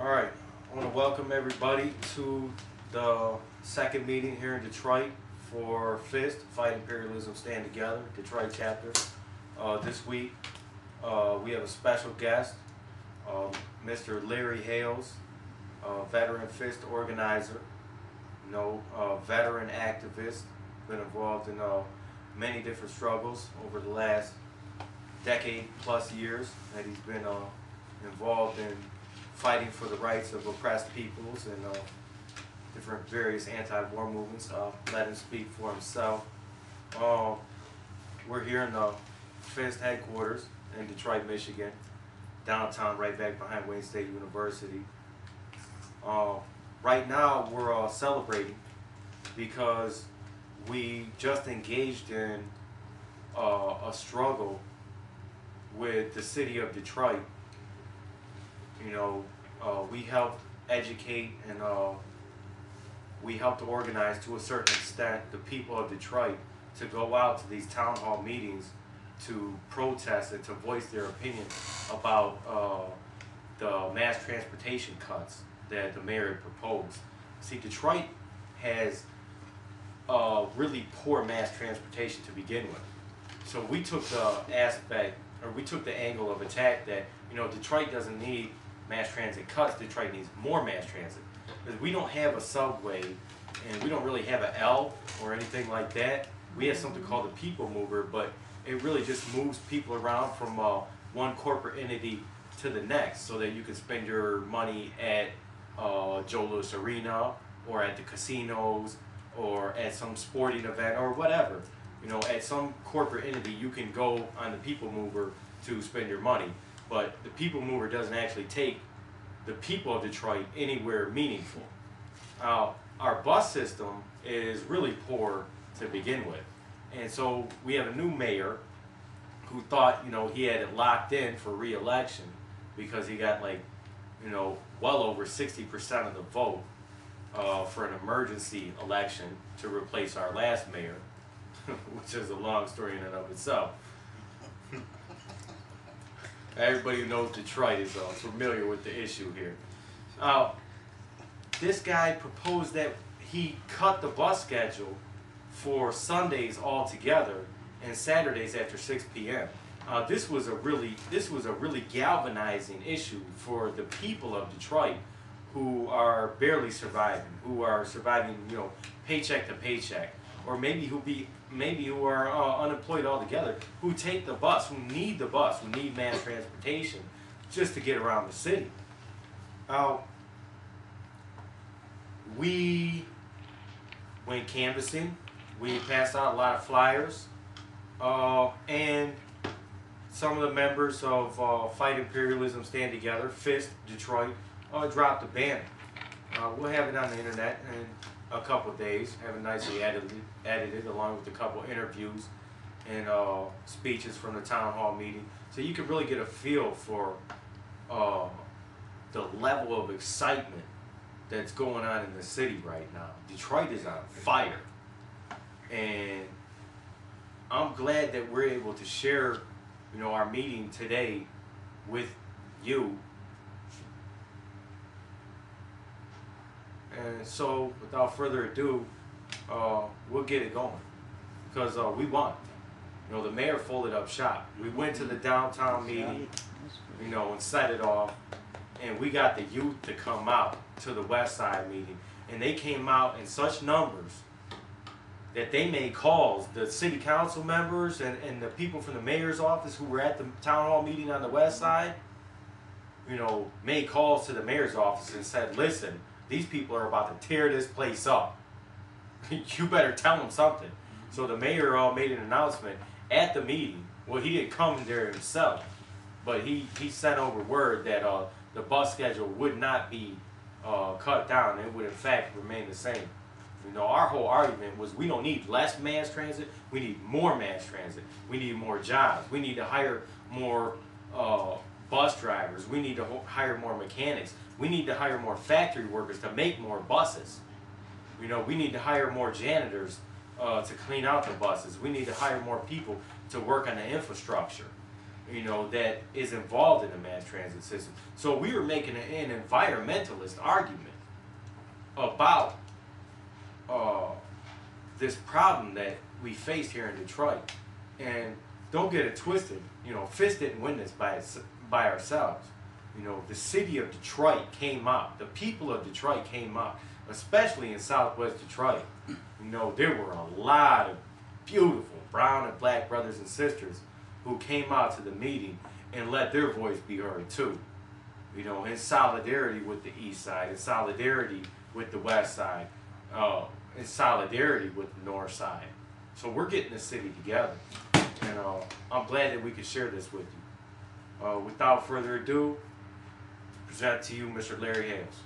All right, I want to welcome everybody to the second meeting here in Detroit for FIST, Fight Imperialism Stand Together, Detroit chapter. This week we have a special guest, Mr. Larry Hales, veteran FIST organizer, veteran activist, been involved in many different struggles over the last decade plus years that he's been involved in fighting for the rights of oppressed peoples and different various anti-war movements. Let him speak for himself. We're here in the FIST headquarters in Detroit, Michigan, downtown, right back behind Wayne State University. Right now we're celebrating because we just engaged in a struggle with the city of Detroit. We helped educate and we helped organize to a certain extent the people of Detroit to go out to these town hall meetings to protest and to voice their opinion about the mass transportation cuts that the mayor had proposed. See, Detroit has really poor mass transportation to begin with. So we took the angle of attack that, Detroit doesn't need mass transit cuts, Detroit needs more mass transit. Because we don't have a subway and we don't really have an L or anything like that. We have something called the People Mover, but it really just moves people around from one corporate entity to the next so that you can spend your money at Joe Louis Arena or at the casinos or at some sporting event or whatever. At some corporate entity you can go on the People Mover to spend your money. But the People Mover doesn't actually take the people of Detroit anywhere meaningful. Our bus system is really poor to begin with. And so we have a new mayor who thought, he had it locked in for re-election because he got well over 60% of the vote for an emergency election to replace our last mayor, which is a long story in and of itself. Everybody who knows Detroit is familiar with the issue here. This guy proposed that he cut the bus schedule for Sundays altogether and Saturdays after 6 p.m. This was a really galvanizing issue for the people of Detroit who are barely surviving, who are surviving, paycheck to paycheck, or maybe who are unemployed altogether, who take the bus, who need mass transportation just to get around the city. We went canvassing, we passed out a lot of flyers, and some of the members of Fight Imperialism Stand Together, FIST Detroit, dropped a banner. We'll have it on the internet in a couple of days, have it nicely edited along with a couple of interviews and speeches from the town hall meeting, so you can really get a feel for the level of excitement that's going on in the city right now. Detroit is on fire, and I'm glad that we're able to share our meeting today with you. And so, without further ado, we'll get it going, because we won. The mayor folded up shop. We went to the downtown meeting, and set it off, and we got the youth to come out to the West Side meeting, and they came out in such numbers that they made calls. The city council members and the people from the mayor's office who were at the town hall meeting on the West Side, made calls to the mayor's office and said, listen, these people are about to tear this place up. You better tell them something. So the mayor made an announcement at the meeting. Well, he didn't come there himself, but he sent over word that the bus schedule would not be cut down. It would in fact remain the same. Our whole argument was we don't need less mass transit, we need more mass transit. We need more jobs. We need to hire more bus drivers. We need to hire more mechanics. We need to hire more factory workers to make more buses. We need to hire more janitors to clean out the buses. We need to hire more people to work on the infrastructure. you know, that is involved in the mass transit system. So we were making an environmentalist argument about this problem that we faced here in Detroit. And don't get it twisted, you know, Fisk didn't win this by ourselves. You know, the city of Detroit came out, the people of Detroit came out, especially in Southwest Detroit. You know, there were a lot of beautiful brown and black brothers and sisters who came out to the meeting and let their voice be heard too. You know, in solidarity with the East Side, in solidarity with the West Side, in solidarity with the North Side. So we're getting the city together, and I'm glad that we could share this with you. Without further ado, present to you Mr. Larry Hales.